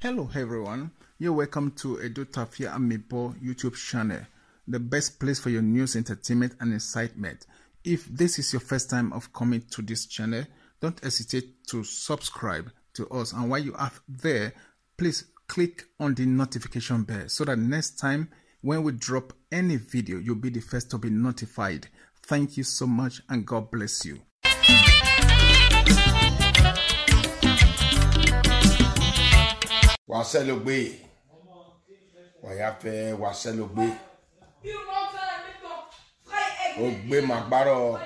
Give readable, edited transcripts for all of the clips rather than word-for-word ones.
Hello everyone, you're welcome to Edotafia Amiibo YouTube channel, the best place for your news, entertainment and excitement. If this is your first time of coming to this channel, don't hesitate to subscribe to us, and while you are there, please click on the notification bell so that next time when we drop any video, you'll be the first to be notified. Thank you so much and God bless you. Waselogbe, wayafe waselogbe. Ogbe magbaro.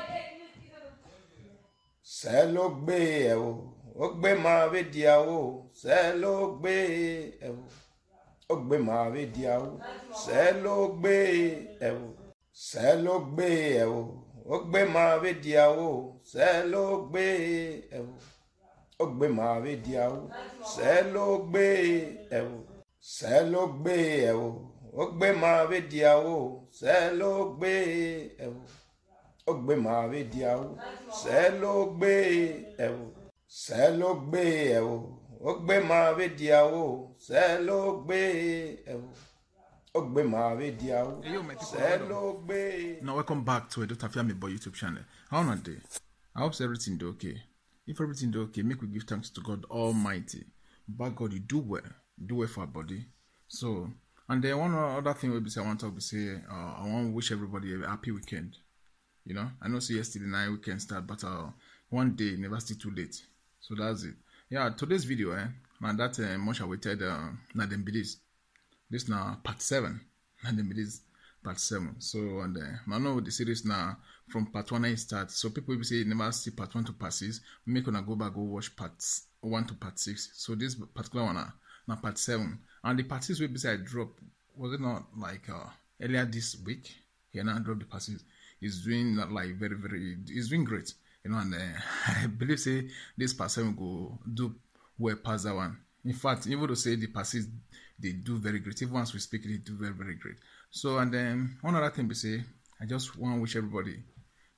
Selogbe ewo. Ogbe ma vediawo. Selogbe ewo. Ogbe ma vediawo. Selogbe ewo. Selogbe ewo. Ogbe ma vediawo. Selogbe ewo. Ogbe ma vediawo. Selogbe ewo. Selogbe ewo. Ogbe ma vediawo. Selogbe ewo. Ogbe ma vediawo. Selogbe ewo. Selogbe ewo. Ogbe ma vediawo. Selogbe ewo. Ogbe ma vediawo. Selogbe. Now welcome back to Edotafia Amiibo YouTube channel. How are you? I hope everything is okay. If everything is okay, make we give thanks to God Almighty. But God, you do well for our body. So, and then one other thing will be say I want to say I want to wish everybody a happy weekend. You know, I know say yesterday night weekend start, but one day never still too late. So that's it. Yeah, today's video, and that much awaited Nadem Belize. This now part 7. Nadem Belize part 7. So and I know the series now from part 1 it starts. So people will say never see part 1 to part 6. Make gonna go back go watch parts 1 to part 6. So this particular one now part 7. And the part 6 will be say I drop. Was it not like earlier this week? Yeah, now I dropped the part 6. It's doing like very it's doing great. You know, and I believe say this part 7 go do well past that one. In fact, even to say the part 6 they do very great. Even once we speak, they do very great. So and then one other thing we say, I just want to wish everybody,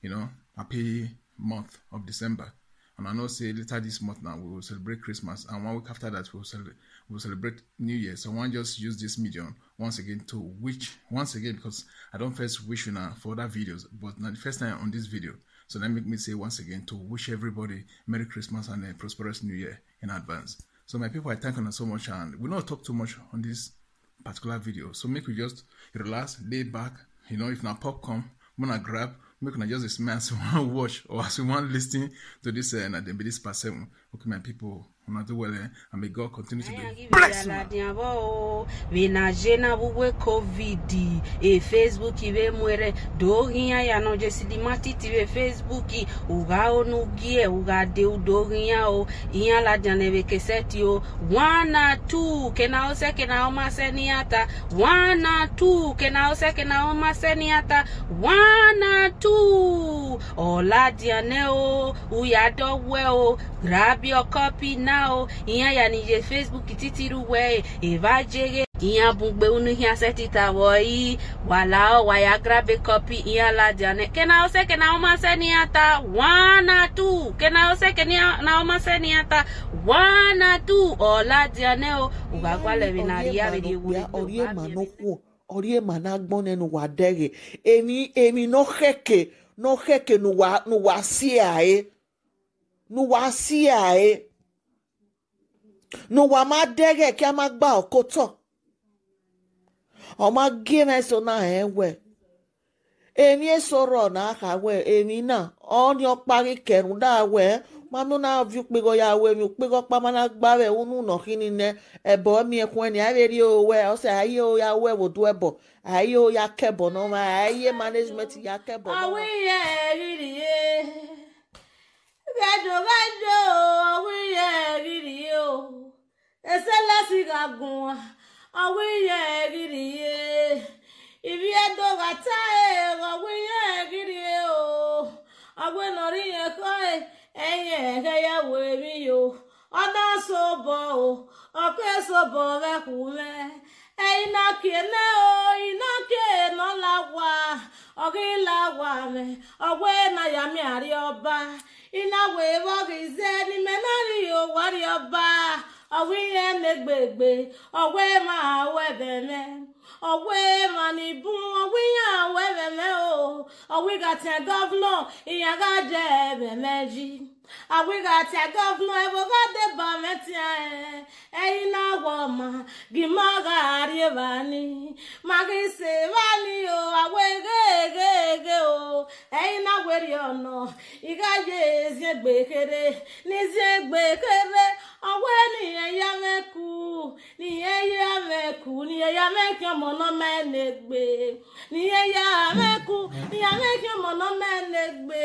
you know, happy month of December. And I know say later this month now we will celebrate Christmas, and 1 week after that we'll celebrate New Year. So I want to just use this medium once again to wish once again, because I don't first wish you now for other videos, but now the first time on this video. So that make me say once again to wish everybody Merry Christmas and a prosperous New Year in advance. So my people, I thank you so much, and we don't talk too much on this particular video. So make we just relax, lay back. You know, if not popcorn, wanna grab, make we just smell as we want to watch or as we want to listen to this Nadem Belize part 7. Okay, my people, wanna do well, and may God continue to be bless you. Vinajena buwe COVID e Facebook iwe mwere do hiya ya no jesidi matiti we Facebook ugao nugie ugade udogiya o iya la janebe keseti o 1 2 kenaose kenaoma seniata 1 2 kenaose kenaoma seniata 1 2 ola dianeo uyado we o grab your copy now iya ya nije Facebook titiru we eva jege iya bugbe unu hiya setita boy wala waya grab a copy iya la jane kena ose kena oma seniata 1 2 kena ose kena oma seniata 1 2 ola jane o ugagwale binaria bedi wuri orie manokwo orie managbone no wadege emi no heke no wa siae no wa siae no wa madege ki amagba okoto o ma gime so na enwe eni esoro na aka we eni na oni opari kerun da we manu na vi pego ya we mi pego pa mana gba we unu no kini ne ebo mi ekun eni averi o we o se aye o ya we wo do ebo aye o ya kebo no ma aye management ya kebo no awi ye ririe bedo awi ye ririe o esela sigagun awi ye ririe ibi edo gata awi ye ririe o awi no ri ye ko eye ya we mi yo ona so bo o pe so bo ve kule ina kele o ina ke no lawa ogi lawa me ogwe na ya mi ari oba ina we bo gi ze ni me na ri o wari oba Owe megbegbe, owe ma webeme. Owe mani boom, owe ya webeme o. Owe got a governor, iyaga jebe meji. Awe got a governor, evo got the bametia. Eina woma, gimaga arievani. Magi se vani o, awe ge o. Eina weriono, igaje ziebekere, niziebekere. Awe ni eyameku, ni eyameku mono menegbe, ni eyameku mono menegbe,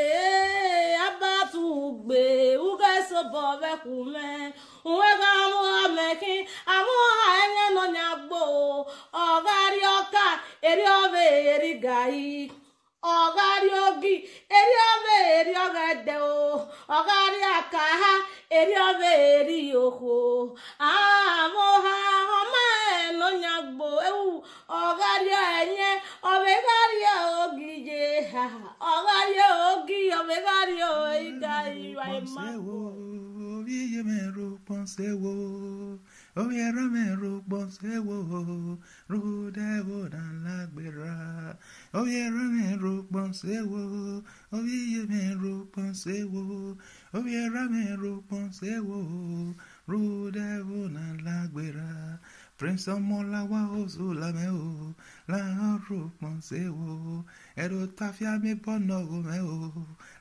abatu gbe, uga so bove kume, uwega mu ameki, amu haenye no nyagbo, ogari oka, eri ove eri gai. Ogari ogi, eri ove eri ogade o, ogari akaha, eri ove eri yoko. Amoha homa no nyagbo ewu, ogari enye, obegari ogi je ha, ogari ogi, obegari oigai waima. Oye mero ponsewo, oye ramero ponsewo, rudewo dan lagbera. Oye ramero ponsewo, oye mero ponsewo, oye ramero ponsewo, rudewo dan lagbera. Prince Omolawa ozulameo, la oro ponsewo, ero tafia mi bonogo meo,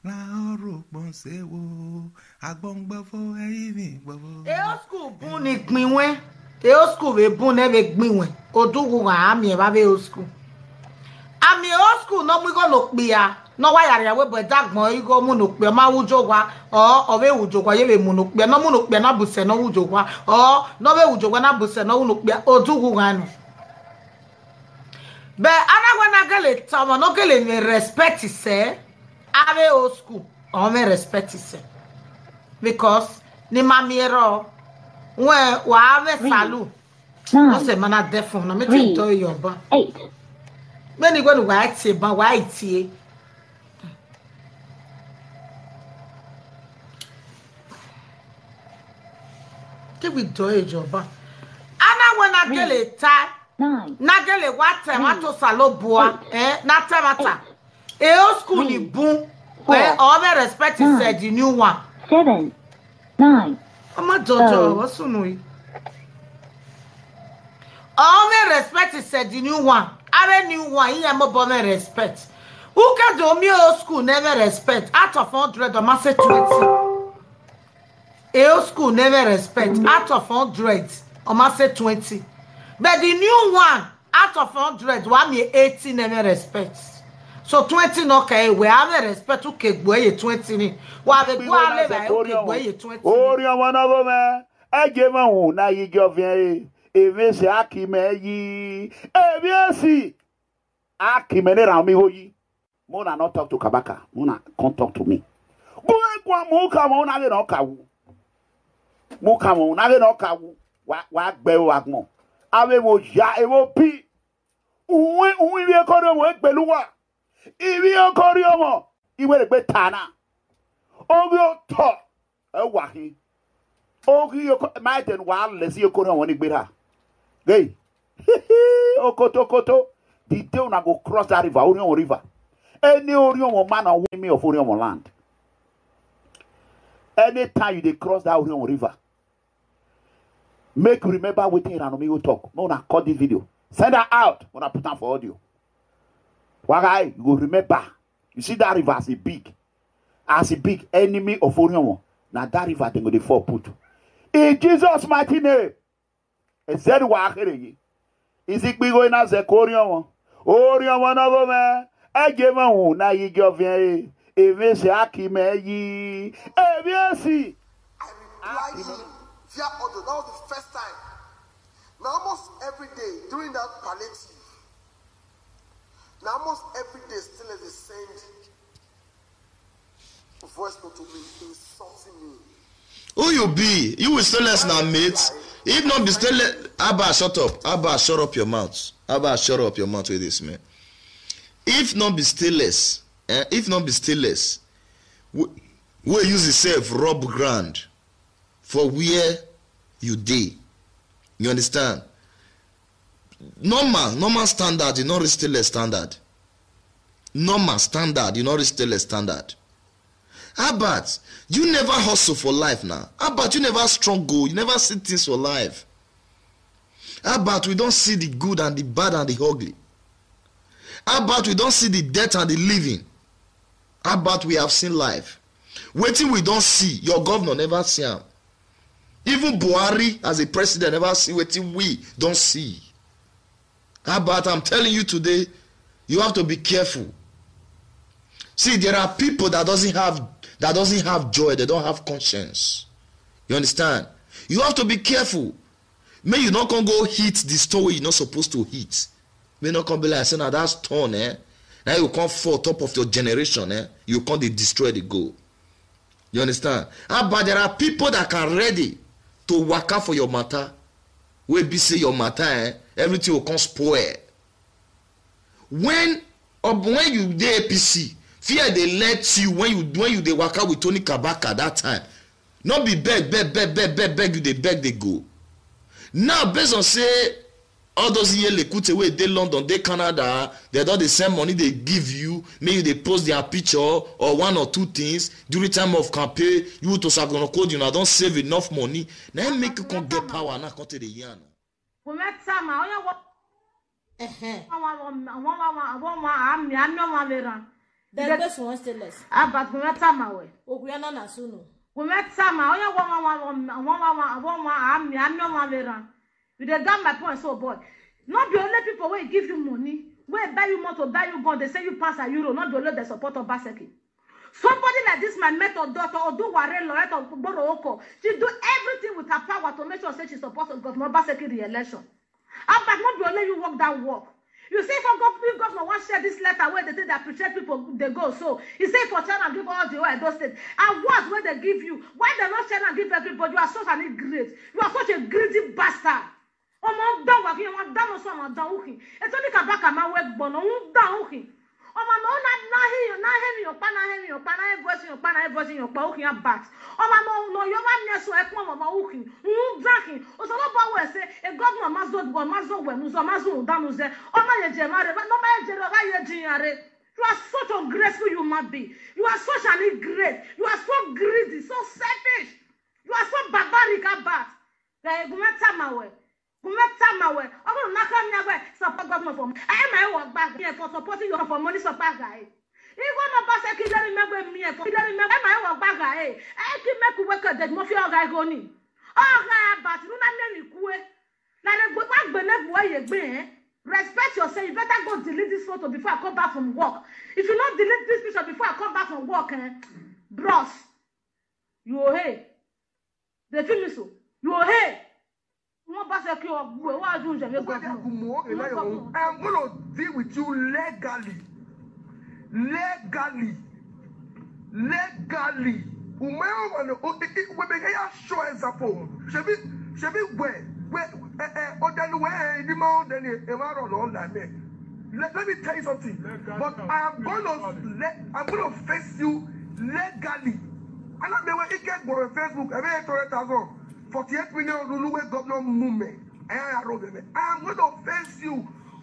la oro ponsewo, agbongbafo eyimi gbafo. Eo school bun ni gbinwe. Eo school be bun ne be gbinwe. Odugu wa ami e ba be eo school. Ami eo school no mu go no pia. No wa yare we be dagbon igo mu no pia ma wujogwa o be wujogwa ye be mu no pia no mu no pia na buse no wujogwa o no be wujogwa na buse no no pia odugu wa no. Be anagwa na gele tamo no gele me respect se ave eo school o me respect se. Because ni mamiero we wa ave salu no se mana defo na me ti to yoba 8 me ni gwa wa tie ba wa itie ke we do ejoba ana we na gele ta 9 na gele wa te wa to saloboa na temata e o school ni bun o me respect said the new one 7 9 Ama Jojo, what's so no? All me respect said the new one. I new one, he am about me respect. Who can do me old school never respect? Out of 100, I must say 20. Old school never respect. Out of 100, I must say 20. But the new one, out of 100, one me 80 never respect. So 20 no okay, we have a respect to ke boye 20 ni. Wa be go ale ba o ke boye 20. Ori ọmọ na bo me. E je ma hu na yi govien e me se akime yi. E bi asi. Akime ne ra mi ho yi. Mo na not talk to Kabaka. Mo na come talk to me. Go kwa mo ka mo na le no ka wu. Mo ka mo na le no ka wu. Wa gbe o agbon. Ave mo ya e mo pi. Uwi bi ko do mo pẹ̀lú wa. Ibi okori omo iwe le gbe tana obi o to e wa hi ogi ma den wa le si okori omo ni gbe ha gay okoto the day una go cross that river Orion river any Orion man and women of Orion land anytime you dey cross that Orion river make you remember wetin Ranomi talk no na cut this video send her out when I put am for audio. Why you go remember? You see that river as a big enemy of Orion. Now that river they go dey fall put. In Jesus' mighty name. Is that what is it be going as a Orion? Orion na go me. I give am na yi govien. Even se akime yi. E bien si. I replied him via audio. That was the first time. Now almost every day during that palliative. Now almost every day still as they send voice note to me, insulting me. Who you be? You will still less now, mate. If not be still Abba, shut up. Abba, shut up your mouth. Abba, shut up your mouth with this, man. If not be still less, we use itself rob ground for where you dey. You understand? Normal standard, you not reach still a standard. Normal standard, you not reach still a standard. About you never hustle for life now. About you never struggle, you never see things for life. About we don't see the good and the bad and the ugly. About we don't see the death and the living. About we have seen life. Waiting we don't see, your governor never see him. Even Buhari as a president never see waiting we don't see. About I'm telling you today, you have to be careful. See, there are people that doesn't have joy, they don't have conscience. You understand? You have to be careful. May you not go hit the stone you're not supposed to hit. May not come be like saying, now that stone, now you can't fall top of your generation, you can't destroy the goal. You understand? But there are people that are ready to work out for your matter. Where be say your matter, everything will come spoil. When you do APC, fear they let you when you they work out with Tony Kabaka that time. Not be beg you they beg they go. Now based on say all those years they away they London, they Canada, they don't the same money they give you, maybe they post their picture or one or two things during time of campaign, you to Sagono code you now don't save enough money. Now make you can get power now come to the year. The best one still less. But we met some away. We are not as soon. We met some. I with the gun my point so boy. Not the only people will give you money, will buy you motor, buy you gun, they say you pass a euro, not the only the support of Baseki. Somebody like this man met her daughter or do Warren Lorette or Boroko. She do everything with her power to make sure she supports Governor Baseki re-election. But not the only you walk that walk. You say for governor want share this letter where they say they appreciate people they go. So you say for China give all the way those states. And what when they give you? Why they not share and give everybody? You are such an ingrate. You are such a greedy bastard. Omo down wa ki omo down so omo down uki. E to ni ka baka ma we gbono un down uki. Omo no na he mi opa na voice yo pa uki an bat. Omo no yo wa neso e pon omo uki. Un draki. O so lo ba we say e governor mazo we nu so mazo down ze. Omo ye je mare no ma ye je ro ga ye jinare. You are such a graceful human being. You are such an ingrate. You are so greedy, so selfish. You are so barbaric about. Like Gumetamawe. I'm not coming support government for me. I am my work back here for supporting you for money support guy. Even no boss I can't remember me for remember my work back guy. I can make work that mafia guy going. Oh guy but you not name you like go back beneath where you been. Respect yourself. You better go delete this photo before I come back from work. If you not delete this picture before I come back from work, bros, you hey. The film is so. You hey. I am going to deal with you legally. Show example. Let me tell you something. But I'm going to face you legally. And I'm going to get on Facebook. I 48 million Lulu governor movement. I am going to face you.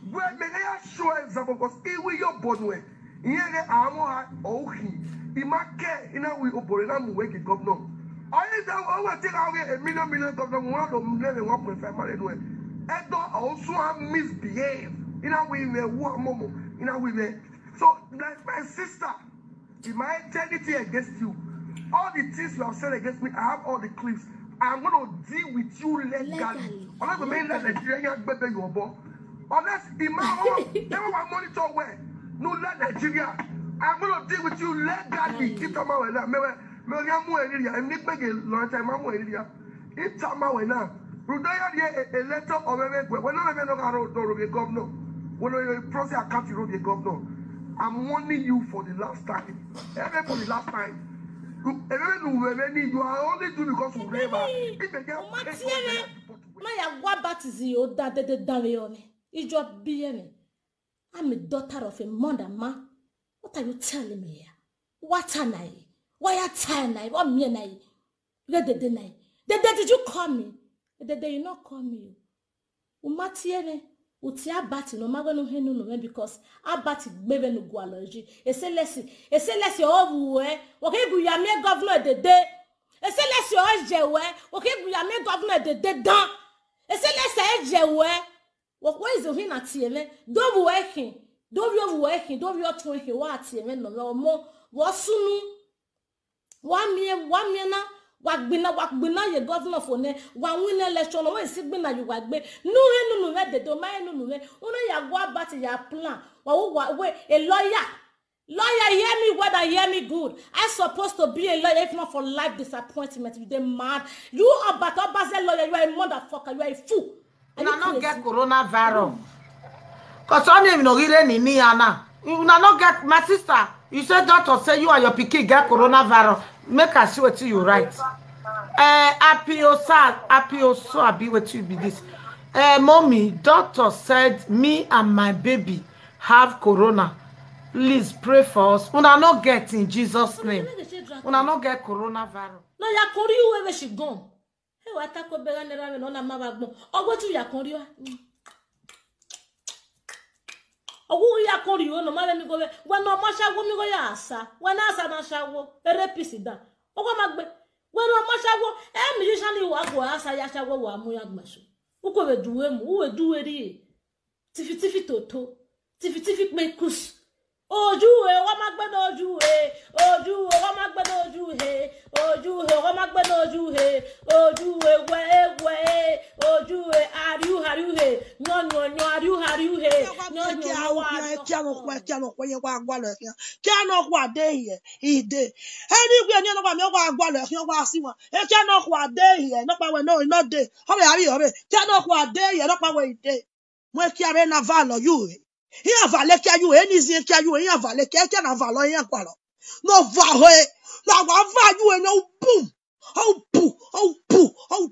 Where may I show example? Because it will your body. Here I am. Oh, he might care. You know, we operate and we wake governor. I will take away a million governor. 1.5 million. And also have misbehaved. You know, we were one moment. You know, we were. So, like my sister, in my integrity against you, all the things you have said against me, I have all the clips. I'm going to deal with you legally. Unless the main Nigerian baby you are born. Unless Imam never monitor where. No let Nigeria. I'm going to deal with you legally. Keep on my way now. I'm not making a long time. I'm going to it's on my way now. Rudaya a letter of a when I never know the governor. When you process account you the governor. I'm warning you for the last time. Ever for the last time. You are only doing because of labor. I'm a daughter of a mother, ma. What are you telling me here? What am I? Why are you telling me? What me and I? Did you call me? The day you not call me. Umatiene. Uti abati no magano henu no because abati bebe no go allergy. Eselesi ovuwe. Okay, bu ya me governor de day. Eselesi ojewe. Okay, bu ya me governor de day dan. Eselesi ejewe. What is the hin atieme? Dobu working. Dobu working. Dobu working. What atieme no more. Wasunu. One me na. Wagbina ye governor for ne wa win election no we sigbina you wagbe no we de do my no we una ya go about ya plan we a lawyer hear me whether hear me good. I supposed to be a lawyer if not for life disappointment. You dey mad. You about Obaze lawyer, you are a motherfucker, you are a fool. You not get coronavirus. Cause on him no really ni me ana. You not get my sister. You said doctor say you and your pikin get coronavirus. Make us see what you right. Apioso, I be what you be this. Mommy, doctor said me and my baby have corona. Please pray for us. Una not get in Jesus' name. Una not get coronavirus. No, ya kori you where she gone. Hey, what I could be on the ramen on a mabagmo. Or what you ya kori? Who ya kori you no matter me go when no masha go me go ya asa. When asa na shawo, repisida. Ogo magbe. When no masha go, usually wa go asa ya shawo wa mu ya gmasho. Uko we duwe mu, we duwe ri. Tifi toto. Tifi mekus. Ojuwe, wa magbe no ojuwe, wa magbe no ojuwe, wa magbe no ojuwe, we, ojuwe, ariu he, no, ariu he, Here vale kia you any zie kia you here vale kia na valo here kwalo no va he la va you no boom oh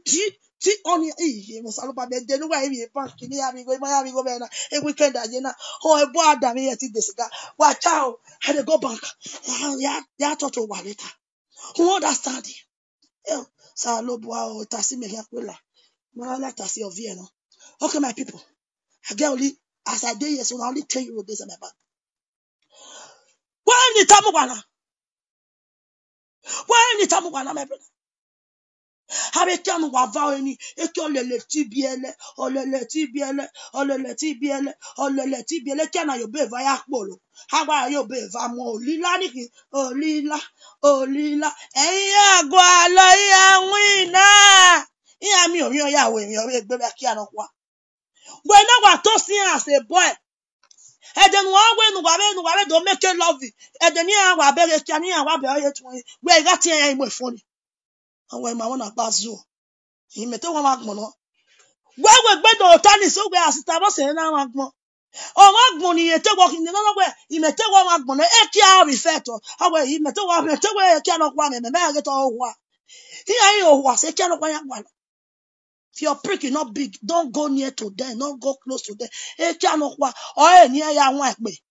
ti on e mo salo ba de no wa e pa kini ya mi go na e weekend ajena oh e bo adam here ti desiga wa chao had to go back ya toto wa later who understand it salo bo o tasi me ya kwela mo la tasi of here no. Okay my people, I get only as I did here, so I only tell you this in my back. When the Tamugana, my brother. Have a can of any, a TBL, or le TBL, can I obey via Bolo? How are you, Bevamo, Lila, Lila, eh, Guala, winner. Yeah, me, you're baby, I can't walk. When I was toasting as a boy, and then one way don't make it lovely, and then yeah, I beg a canny and where got here more funny. And when my one about zoo, he met a one mono. Where would better or tiny so where I was saying now, more. Oh, money, you take walking another way, he met a one mono, a car refer to how he met a one, a cannot one, and the man get all one. Here I was a cannot one. If you're prick not big, don't go near to them, don't go close to them. Hey, cannot what or near ya wife me.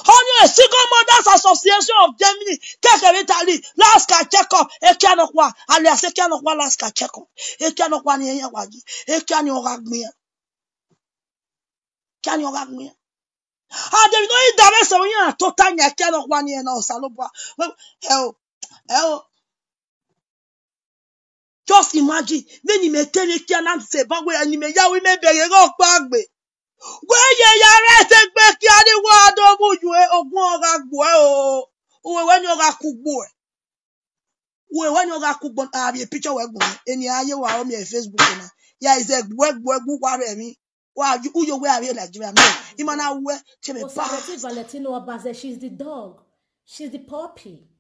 Only a single mothers association of Germany, take a Italy, last can check up, a cannot what, alias a cannot what last can check up, a cannot one year wagi, a can you rag me? Can you rag me? Ah, there is no direct so you are total, I cannot 1 year now, Saloba. Hell. Just imagine, when you may tell you can't say, but where you may we may be a rock bag. Where you are at back, you are the word of you or more when you are cook boy. When you are cook, but I have a picture of any eye or on your Facebook. Yeah, is a work, worry me. Wow, you wear here like Jimmy. Imana wear Valentino Abaze, she's the dog, she's the puppy.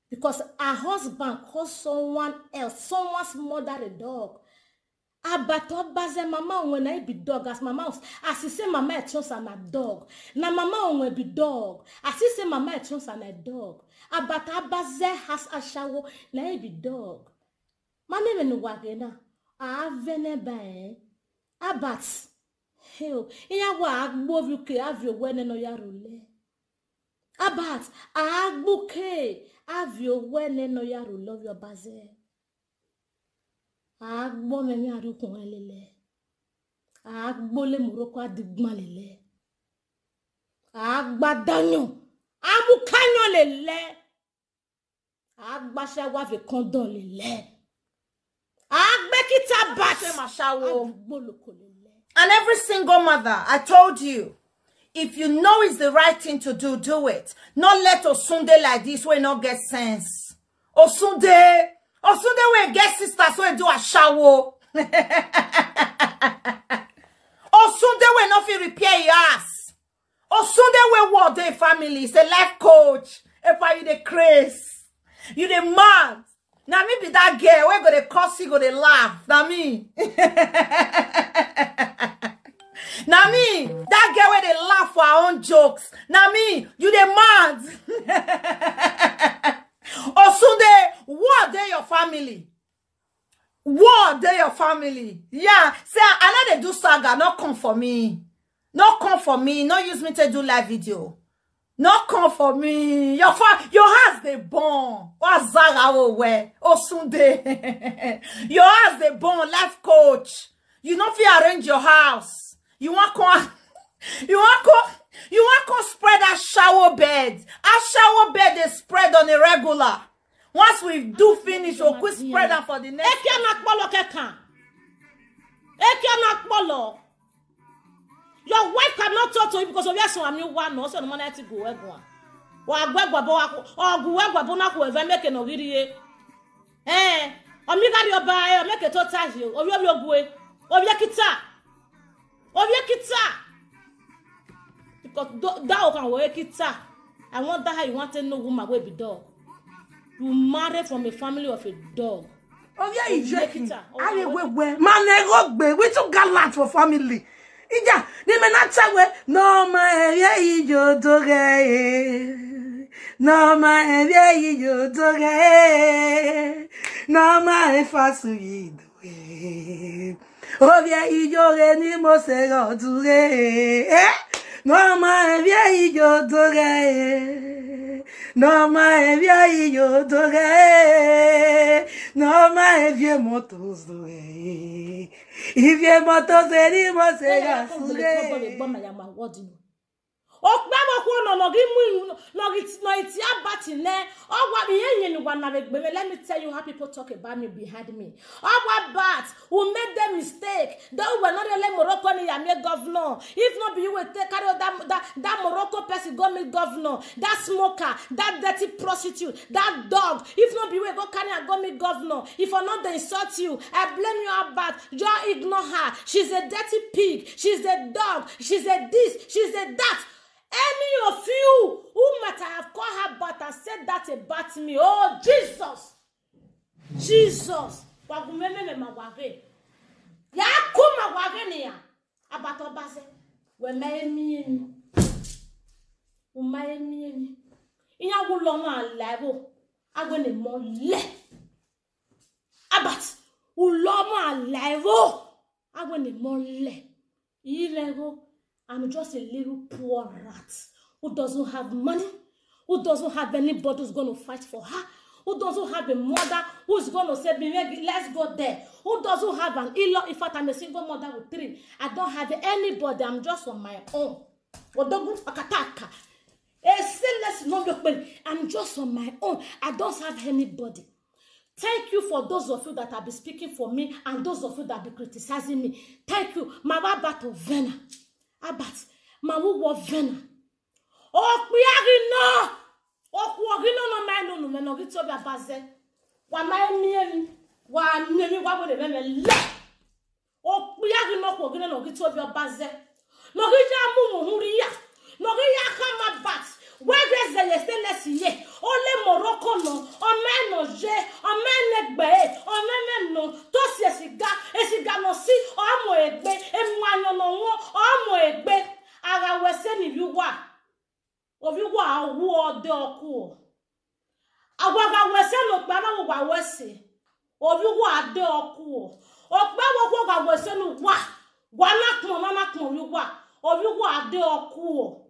Because her husband calls someone else, someone's mother a dog. Abato baze mama when I be dog as mama as he say mama etons and a dog. Na mama when be dog. As he say mama etons and a dog. Abato baze has a shower na be dog. Mane me no wagena. A vene ba abat. Hell, iya wa agbo vuke avio wene no yarule. Abat agbuke avio wene no yaru love your baze. Agbo memi arukun elele. Agbo le moroko adigban lele. Agba danyo. Amu kanyo lele. Agba shawa ve kondon lele. Agbe kita bat. And every single mother, I told you, if you know it's the right thing to do, do it. Not let Osunde like this where not get sense. Osunde where get sisters where do a shower. Osunde where not feel repair your ass. Osunde where what their family is a life coach. If I you the craze, you the mad. Now me be that girl where go the curse, go the laugh. Now me. Now me, that girl where they laugh for her own jokes. Now me, you the mad. Osunde, what they your family? What they your family? Yeah, say I know they do saga, not come for me. Not come for me, not use me to do live video. Not come for me. Your house they born. What Zara where? Osunde. Your house they born, life coach. You don't feel arrange your house. You want to spread a shower bed. A shower bed is spread on a regular. Once we do finish, we'll quit spread them for the next. Your wife cannot talk to you because of your son. You want no so the money to go. Wa gbagba bo na ko e make no giri eh o mi gari oba e make to charge you. Obi ogwe. Obi kita. Because that can work it. I wonder how you want to know woman will be dog. You marry from a family of a dog. Oh yeah, you joking. I we man we too gallant for family. Ija, they may not say no my yeah you doge. No my yeah you doge. No my fasu do. Oh yeah, you ni mo se go dure. No my yeah you doge. No my yeah you doge. No my yeah motos doge. If you motos ni mo se go dure. Okpemo ko no gi mu no iti abati ne ogwa bi yenye ni wana begbe. Let me tell you how people talk about me behind me. Ogwa bat who made the mistake. That we not let Morocco ni yame governor. If not be you will take carry that Morocco person go me governor. That smoker, that dirty prostitute, that dog. If not be you go carry and go me governor. If or not they insult you, I blame you about. Just ignore her. She's a dirty pig. She's a dog. She's a this. She's a that. Any of you who might have called her but and said that about me, oh Jesus, Jesus, wagumeme magwage, ya kuma gwage ni ya, abato base, we maemi, umaemi, inya wuloma levo, agone mo le, abat, uloma levo, agone mo le, ilego. I'm just a little poor rat who doesn't have money, who doesn't have anybody who's going to fight for her, who doesn't have a mother who's going to say, let's go there, who doesn't have an in-law. In fact, I'm a single mother with 3. I don't have anybody. I'm just on my own. I'm just on my own. I don't have anybody. Thank you for those of you that have been speaking for me and those of you that have been criticizing me. Thank you. My battle Vena. Abat, ma wo vena. O kuyagi no no me no gito ba baze. Wa ma emi wa nemi wa bo de me le. O kuyagi no ko gino no gito ba baze. No gija mu huriya. No gija kama bat. Where there's the stainless ye. Ole Morocco no. O me no je. O me negbe. O me no. To si esiga no si. O amo egbe. Emwanyo no wo. O amo egbe. Ara wese ni viwa. O viwa awu ode oku. Awaga wese no gba na wo wa wese. O viwa ade oku. O gba wo ko ga wese no wa. Wa na kun mama kun viwa. O viwa ade oku.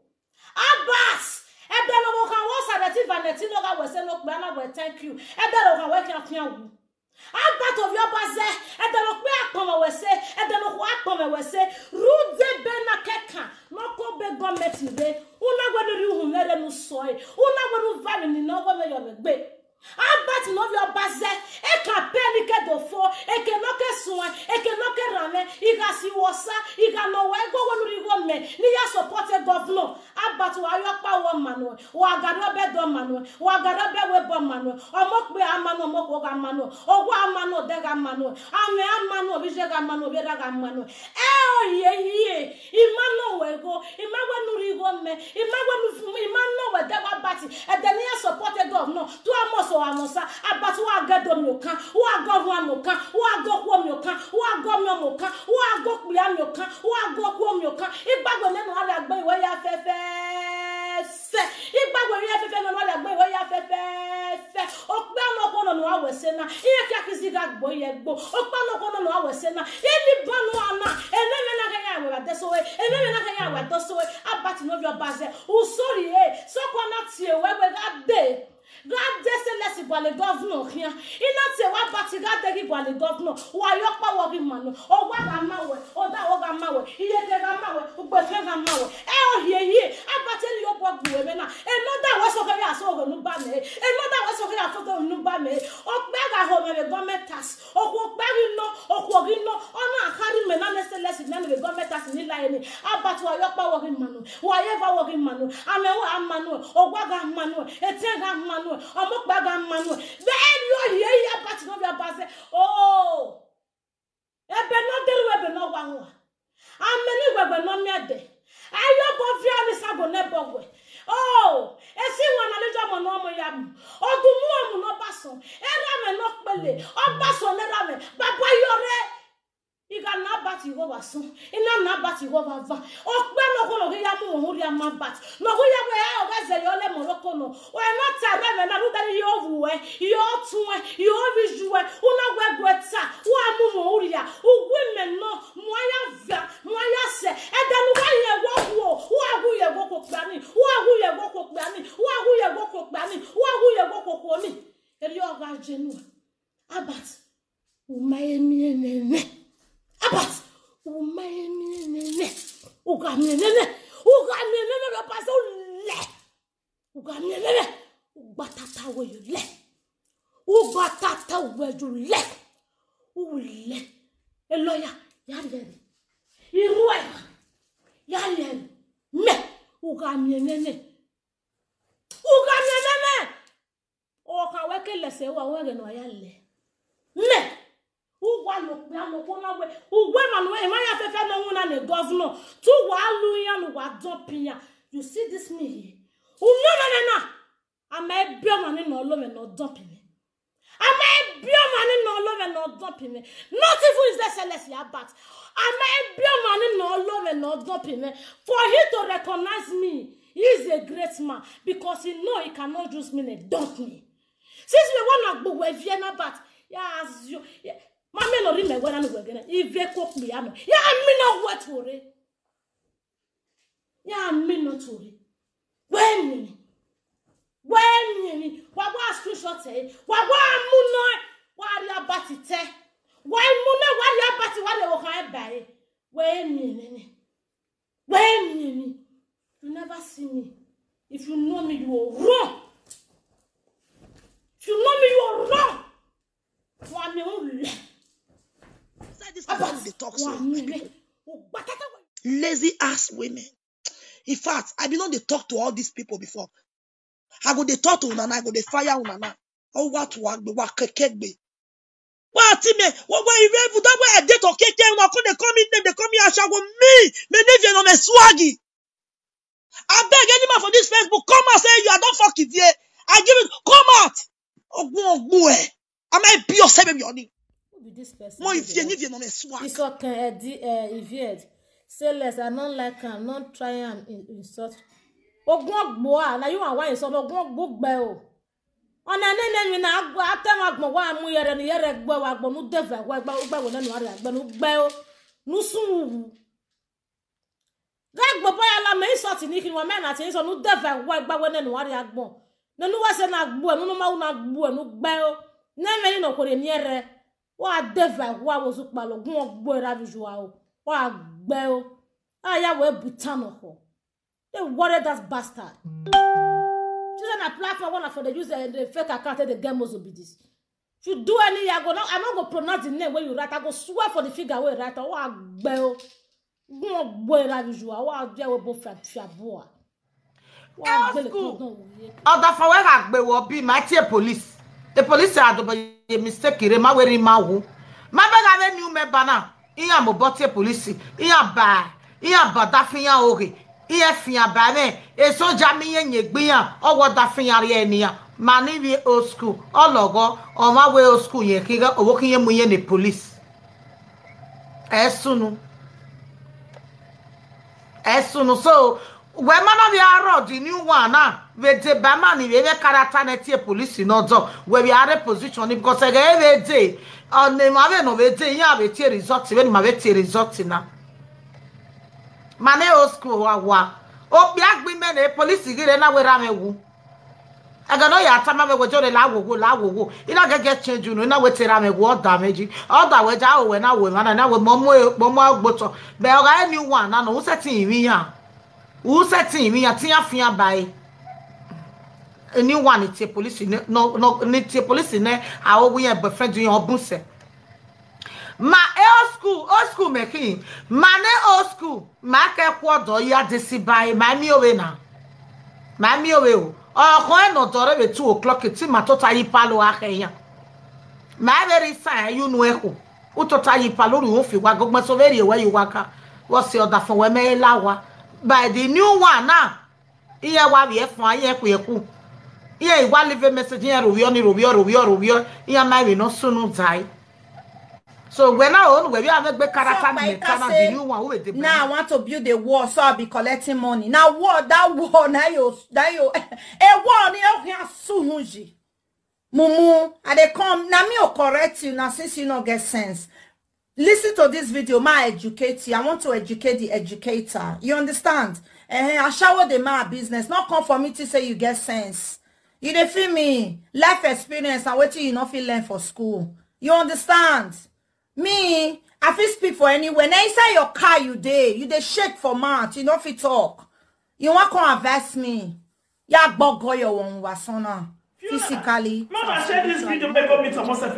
Abbas. Ebelo mo kan wo sadati vaneti no ga wese no gba na we thank you. Ebelo kan we kan fian wu. Abat of your baze, and the look come we say, and the look come we say, Rude bena keka, no ko be gometi be, una wadu yu mere no soy, una wadu vani ni no go me yo be. Abat no your baze, e ka peli ke do fo, e ke no ke soin, e ke no ke rame, I ga si wosa, I ga no we go wonu ri go me, ni ya support governor. Abat wa yo pa wo manu, wa ga do be do manu, wa ga do be we bo manu, o mo pe amanu mo ko ga manu, o wa amanu de ga manu, ame amanu bi je ga manu bi ra ga manu. O ye, imanu we go, imawe nu ri go me, imawe nu imanu we de wa bati, e de ni ya support governor, to amos amosa abatu agado mioka wa go wa moka wa go kwa mioka wa go mioka wa go kwa mioka wa go kwa mioka igbagbo nenu ari agbe iwe ya fefe se igbagbo ri fefe nenu ari agbe iwe ya fefe se okpe anokono no awese na iye kiakisi gagbo ye gbo okpe anokono no awese na eli banu ana eneme na kanya we desowe eneme na kanya we desowe abati no your base usori so kwa na tie we ga de God just let the governor here. In that say what party God take it the governor. Why you power working man? Or what am I? Or that what am I? He get a mawe. But he am mawe. Here. I tell you what do we na. Another was okay. I saw no bame. Another was okay. I saw no bame. Or beg a home the government tax. Or walk back no. Or walking no. Or not carry me. Not necessarily none of the government tax in the line. But why you power working man? Why ever working man? I'm Manu. Or what am Manu? It's a Manu. Amok baga manu. Then you hear ya party no your base. Oh. Ebe no delu ebe no wanwa. Ameni webe no miade. Ayo bo via ni sabo ne bogwe. Oh, esi wana lejo mo no mo yam. Odumu omu no baso. Era me no pele. O baso ne rame. Baba yore. Iga na bat you over soon. Ina na bat you over va. Okpe no ko no ya mu huri ama bat. No go ya we o ga ze yo le moroko no. We no tare me na do dari yo vuwe. Yo tuwe, yo vijuwe. Una we gweta. Wa mu huri ya. Ugwe me no moya via, moya se. E dan wa ye wo wo. Wa gu ye go ko plani. Wa gu ye go ko plani. Wa gu ye go ko plani. Wa gu ye go ko ko ni. E yo ga jenu. Abat. Umaye mi nene. Abat, umayenene, ugamyenene, lo paso le, ugamyenene, ubatata we le, ubatata we le, ule, eloya, yari, iruwe, yari, me, ugamyenene, o kaweke lese wa wege no yale, me. Ugwa lokpe amoko na we ugwe manu e ma ya fefe no wuna ne governor tu wa lu ya no wa dopia. You see this me here no ama ebio manu no lo me no dopia ama ebio manu no lo me no dopia not even is the celestial but ama ebio manu no lo me no dopia for he to recognize me. He is a great man because he know he cannot use me and dump me. Since we want to go with Vienna but yes you Mama no rime wena no wegena ive kokpu ya no ya mi no wetore ya mi no tori when wa gwa screenshot e wa gwa amuno wa ri abati te wa muno wa ri abati wa le wo kan e bae when you never see me. If you know me you are wrong. If you know me you are wrong. Wa me un this person they talk so. Lazy ass women. In fact, I be not they talk to all these people before. I go they talk to Unana, I go they fire Unana. Oh, what kekegbe. What me? What you read that way a date or keke? They come in, they come here. I shall go me never know me swaggy. I beg any man for this Facebook, come and say you are not fucking here. I give it, come out. Oh, boy. I might be your seven yoni. This person. Moi, if you know me swag. It's okay, if you say less, I don't like him, not try and insult. Ogun boa, na you are why so ogun book bell. On a nene na agbo atemagbo wa mu yere ni yere gbo wa gbo nu deva wa gbo wo nanu ari agbo nu bell. Nu sun. Gagbo boya la me insult ni kin wa me na tin so nu deva wa gbo wo nanu ari agbo. Nanu wa se na agbo nu ma una agbo nu bell. Na me ni no ko re ni yere. Wa deva wa wozu palo gun ogbo era visual o. Wa gbe o. Aya we butano ho. They worried that bastard. Choosing a platform one for the use the fake account the game must be this. You do any I go now I'm not gonna pronounce the name when you write. I go swear for the figure where write. Wa gbe o. Gun ogbo era visual. Wa je we both fiaboa. Wa gbe le ko don wo. Other for where I gbe wo be my tier police. The police are doing a mistake. Ma weri ma wu. Ma be ga new member na. Iya mo botie police. Iya ba. Iya ba da fian ore. Iya fian ba me. E so jami yen yegbian. Owo da fian re eniyan. Ma ni we old school. Ologo. O ma we old school yen kiga owo kiyen mu yen the police. Esunu. So when man we are the new one now. We de bama ni we character na tie police no do where we are position because every day on the ma no we dey ya we tie result we ma we tie result na mane o school wa obi agbime na police gire na we ra mewu aga no ya tama me we jore la wogo ina get change no na we tie ra mewu o damage o da we ja o we na we na we momo agboto be o ga any one na no setting wi ya who setting wi ya tia fian bai anyone it's a police no it's a police ne how we are befriend you obuse ma old school making mane old school ma ke kwodo ya disi by ma mi owe o ko no dore be 2 o'clock ti ma tota yi palo aheyan ma very sign you know echo o tota yi palo ru o fi wa gogmo so very where you waka what's the other for we me lawa by the new one now iye wa we fun aye ku yeah, you want leave a message here, Rubio. Yeah, maybe no sooner die. So when I own, where you have a big character, now I want to build a wall, so I'll be collecting money. Now what that wall now you a wall here soon. Mumu, and they come now me correct you now since you don't get sense. Listen to this video, my educate you. I want to educate the educator. You understand? I shower the my business. Not come for me to say you get sense. You dey feel me? Life experience and what you not feel learn for school. You understand? Me, I feel speak for anywhere. Now inside your car you dey shake for mouth. You know fit talk. You want come advise me? Ya bogo your one wasona physically. Mama share this video make up meet myself.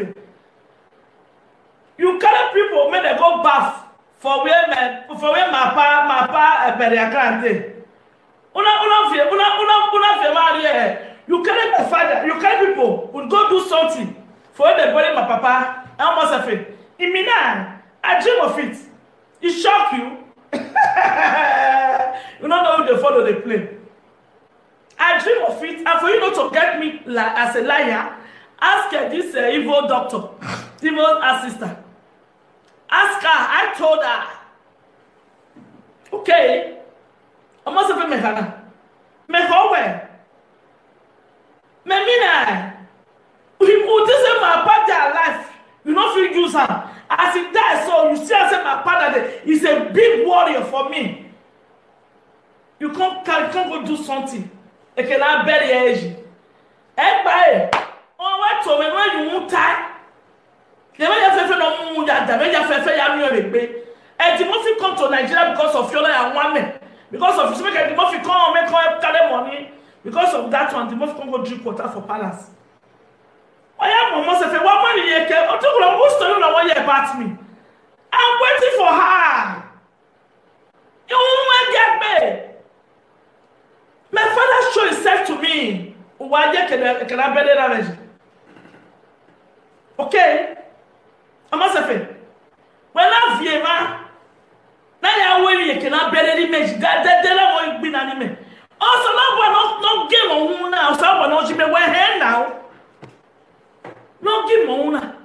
You carry people make they go bath for where my pa bury grande. Una Maria. You carry my father, you carry people who go do something for the bury my papa. I must have it. In Milan, I dream of it. It shock you. You don't know who they follow the play. I dream of it, and for you not to get me as a liar, ask this evil doctor, evil assistant. Ask her. I told her. Okay. I must have been me how Memina, we put this in my partner life. You don't feel use her. As he dies, so you see, I say my partner is a big warrior for me. You can't go do something. I cannot bury age. Everybody, on what to me when you won't tie. The way you feel no more than the way you feel you are and Timothy come to Nigeria because of your and one man. Because of you, Timothy come and make carry money. Because of that one, the most can go drink water for palace. I am almost a one money here. I'm talking about who's telling her 1 year about me. I'm waiting for her. You won't get me. My father showed himself to me. Why can I bear damage? Okay? I must have it. When I view man, now you cannot bear the image. That won't be an anime. Also, no game on now. Someone knows you may wear hair now. No game on now.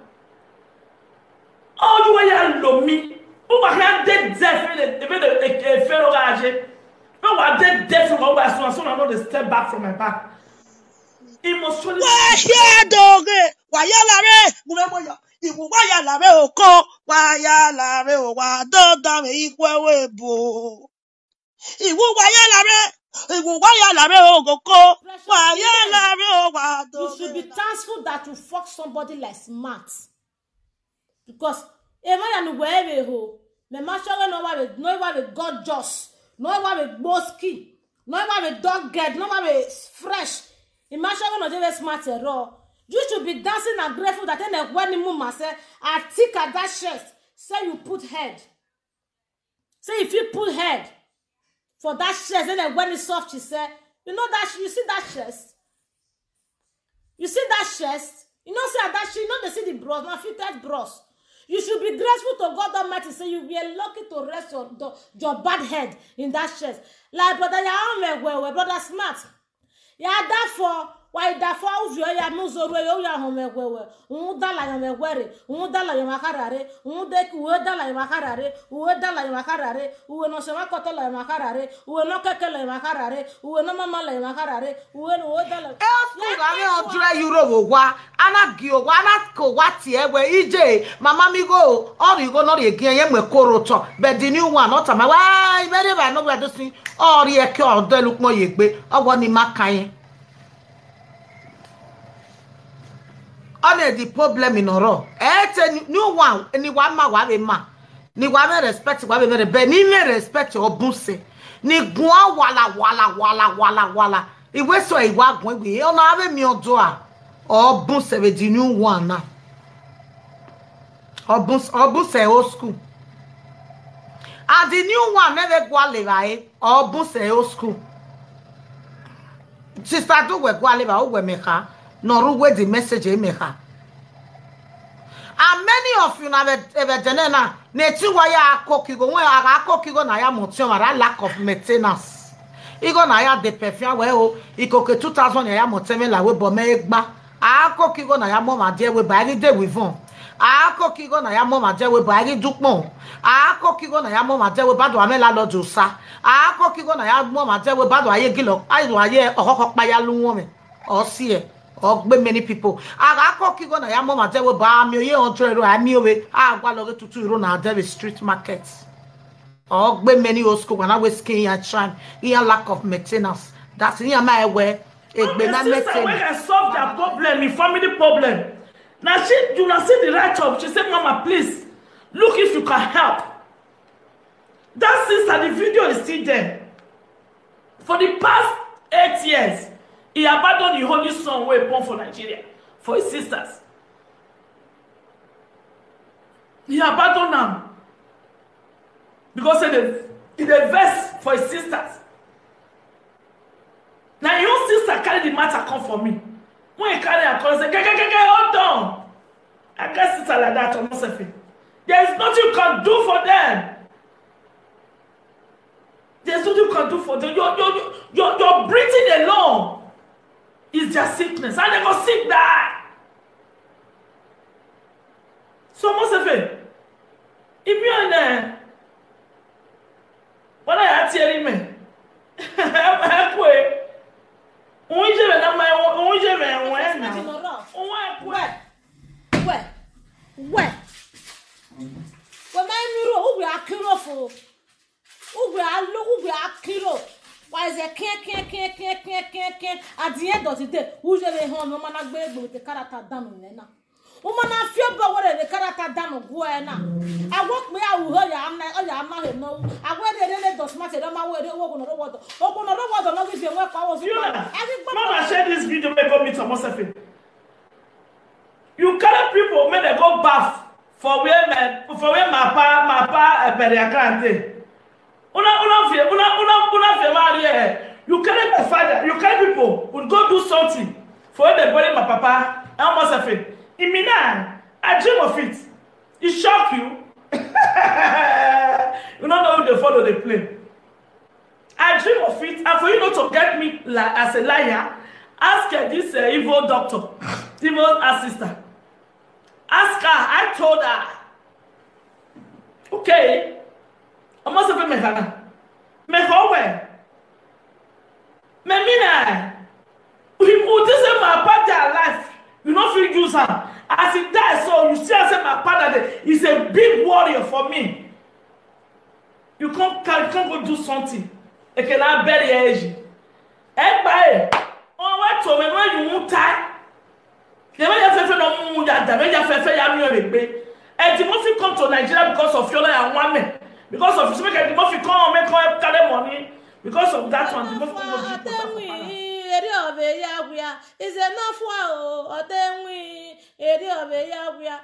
Oh, you are love me. Oh, I have dead death. Even a fellow agent. No, I dead death from over as soon as I know they step back from my back. Emotionally. Why here, dog? Why you love Ibu waya lave oko, waya lave o wa do da me ikwewe bo. Ibu waya lave oko, waya lave o wa do. You should be thankful that you fuck somebody like smart. because ema ya no webe ho me ma shoga no wa be gorgeous no wa be boski no wa be dog get no wa be fresh ema shoga no dey smart raw you should be dancing and grateful that then when you mama say I think at that chest say you put head say if you put head for that chest then when it's soft she say you know that you see that chest you see that chest you know say that she know they see the bros na fitted bros. You should be grateful to God Almighty. Say you were lucky to rest your bad head in that chest. Like brother, brother smart. Yeah, therefore, why therefore you are muzoro you are home Udala yamewere, udala yamakarare, udala yamakarare, udala yamakarare, uenosema kotola yamakarare, uenokekela yamakarare, uenomamala yamakarare, uenodala. Euro wa anagio wa anako wati ewe ije mama mi go or you go not again ye me koroto but the new one not my why very bad no we do sin or ye ke o de look mo ye gbe owo ni makan on the problem in oro new one ni wa ma ni wa me respect wa me be ni me respect obunse ni gun wala iwe so iwa gun we o na ave mi odo a obunse be the new one na obunse old school and the new one never go alive obunse old school sister do we go alive o we meka no ruwe the message e meka and many of you na be denena na ti wa ya akokigo we akokigo na ya motion ara lack of maintenance igo na ya de perfume we o ikoke 2000 ya moteme la we bo me gba akokigo na ya mo ma je we ba ni de we von akokigo na ya mo ma je we ba ni dupon akokigo na ya mo ma je we ba do amela lojo sa akokigo na ya mo ma je we ba do aye gilo aye okoko pa ya lu won me o si e ogbe many people akokigo na ya mo ma je we ba mi oye 100 ro ami owe agwa lo tutu ro na the street market. Ogbe many old school when I was skin and trying here lack of maintenance. That's in my way. When I solve their problem, the family problem. Now you will see the right up. She said, Mama, please look if you can help. That sister, the video is still there. For the past 8 years, he abandoned the holy son way born for Nigeria for his sisters. He abandoned them. Because he vex for his sisters. Now your sister carry the matter come for me. When you carry her come say, hold on. I guess sister like that or nothing. There is nothing you can do for them. There's nothing you can do for them. Your breathing alone is their sickness. And they go sick die. So Mosefin, if you're in there, when I had tearing me, halfway. Why is it can't at the end of the day? Who's the home? No man agreed with the character down in there. Woman, I feel about what the character down of Guana. I walk me out with her. I'm not no. I wear the really does matter. I'm aware they walk on the water. Open the water, not if you work hours. Mama, share this video. Make up me to Mosefin. You carry people, make them go bath for where my pa periagrante. You carry my father, you carry people would go do something for the body my papa and Mosefin. In Milan, I dream of it. It shock you. You don't know who they follow the play. I dream of it, and for you not to get me as a liar, ask this evil doctor, evil assistant. Ask her. I told her. Okay. I must have been mehana. Mehowe. Memina. Who this is my part of life. You don't feel use her. As he dies, so you see, I said my father is a big warrior for me. You can't go do something. It cannot bury age. Everybody, on what to when you won't tie. The way you feel no moon that the way you feel you are Eddie Murphy come to Nigeria because of Fiona and Wame. Because of make Eddie Murphy come make help carry money. Because of that one, the Murphy come go drink water for palace. Is enough wow, or then we area of a yawia.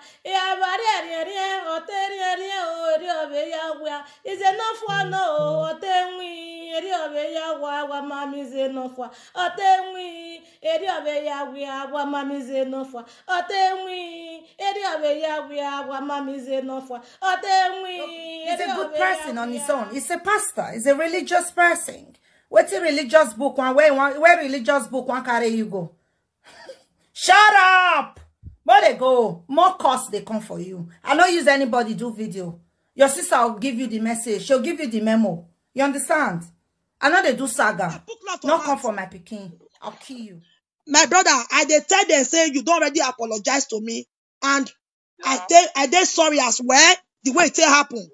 Is enough one, no, or then we area of a yawa, what mammy is enough, or then we area of a yawia, what mammy is enough, or then we area of a yawia, what mammy is enough, or then we. He's a good person on his own. He's a pastor. He's a religious person. What's a religious book? Where religious book one carry you go? Shut up! Where they go? More costs they come for you. I don't use anybody do video. Your sister will give you the message. She'll give you the memo. You understand? I know they do saga. Not come for my Peking. I'll kill you. My brother, I dey tell them say you don't already apologize to me, and I dey sorry as well. The way it happen,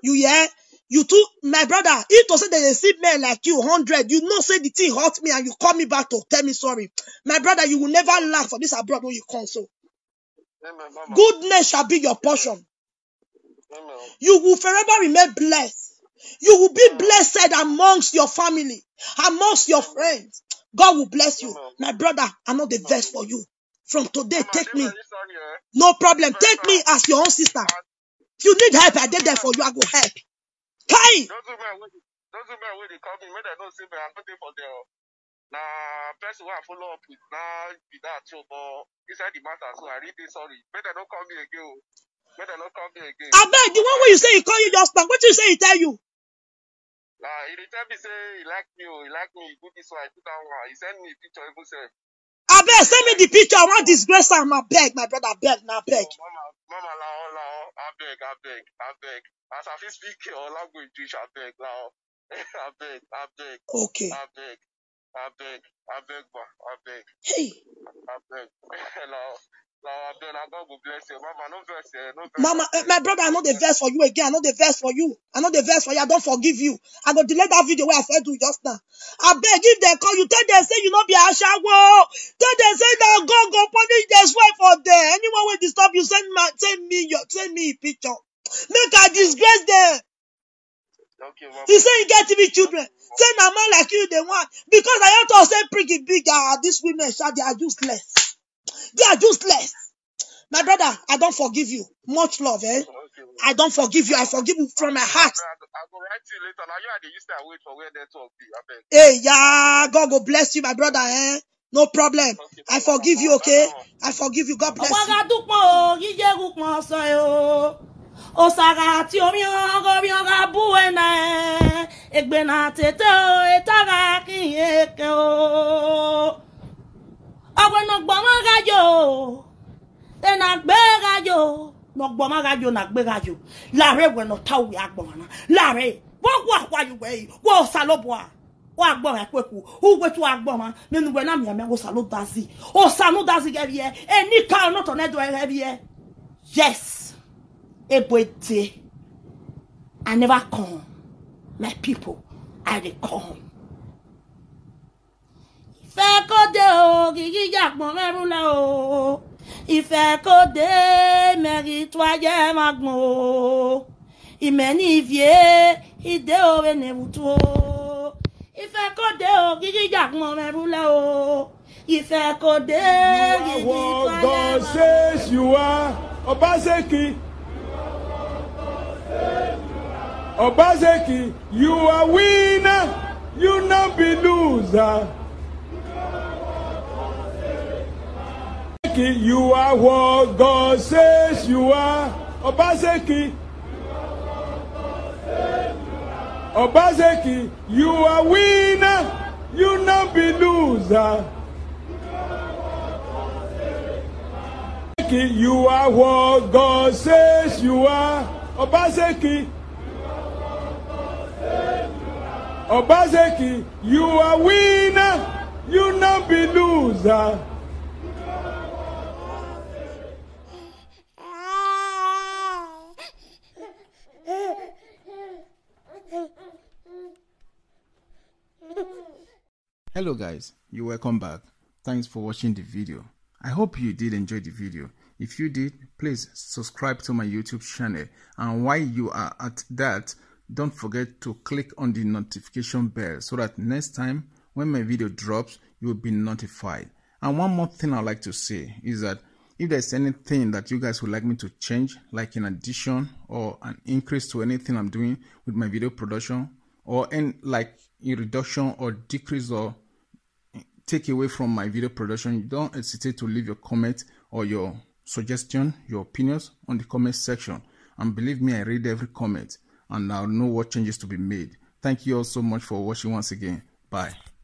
you hear? You too, my brother. If to say they see men like you 100, you know say the thing hurt me, and you call me back to tell me sorry, my brother. You will never laugh for this abroad when you come. So goodness shall be your portion. You will forever remain blessed. You will be blessed amongst your family, amongst your friends. God will bless you, my brother. I'm not the best for you. From today, take me. No problem. Take me as your own sister. If you need help, I did there for you. I go help. Kai! Those women when they call me, when they don't see me, I'm not there for them. Nah, person who I follow up with now be that too, but inside the matter, so I really sorry. Better don't call me again. Better don't call me again. I beg the one where you say he call you just now. What you say he tell you? Nah, he tell me say he like me, he do this one, he do that one. He send me a picture even say. I beg, send me the picture. I want disgrace him. I beg, my brother. I beg, now beg. Mama, I beg. As I feel speak your language, I beg now. I beg. Okay. I beg, Hey. I beg. God will bless you. Mama, no verse. Mama, my brother, I know the verse for you again. I know the verse for you. I don't forgive you. I go delete that video where I said to just now. I beg, if they call you, tell them say you not be a shower. Tell them say that God go punish their sweat for them. Anyone will disturb you, send me a picture. Make I disgrace them. Okay, Mama. He say you get TV children. Say a man like you they want. Because I have to say pretty big. These women, they are useless. They are useless. My brother, I don't forgive you. Much love, eh? I don't forgive you. I forgive you from my heart. I go write you later. Now you are the used to wait for where they talk. I beg. Hey, yeah, God will bless you, my brother, eh? No problem. I forgive you, okay? I forgive you. God bless you. Osagati omiogo bioga buena egbena tete etaga kiyeke o agweno gbomagajo tena gbegajo no gbomagajo na gbegajo lare weno tawi agbona lare wo kwa you we wo salobwa wo agbon ekweku ugwe tu agbon nenu we na mi ame wo salo dazi o sanu dazi gevie eni ka no to nedo gevie. Yes. Ebwete, I never come. My people, I dey come. Ìfẹ́ kò dé o, gigi jàgbọ́n mẹ́rù lọ o. Ìfẹ́ kò dé, mẹ́rì tó ayé máa gbọ́n o. Ìmẹ́ni ìfìyé, ìdé òwe nẹ̀wùtú o. Ìfẹ́ kò dé o, gigi jàgbọ́n mẹ́rù lọ o. Ìfẹ́ kò dé, gigi tó ayé máa gbọ́n o. God says you are Obaseki. Obaseki, you are winner, you not be loser. You are what God says you are. Obaseki. Obaseki, you are winner, you not be loser. You are what God says you are. Obaseki. Obaseki, you are winner, you not be loser. Hello guys, you're welcome back. Thanks for watching the video. I hope you did enjoy the video. If you did, please subscribe to my YouTube channel. And while you are at that, don't forget to click on the notification bell so that next time when my video drops, you will be notified. And one more thing I'd like to say is that if there's anything that you guys would like me to change, like an addition or an increase to anything I'm doing with my video production, or like a reduction or decrease or take away from my video production, don't hesitate to leave your comment or your suggestion, your opinions on the comment section. And believe me, I read every comment and I'll know what changes to be made. Thank you all so much for watching once again. Bye.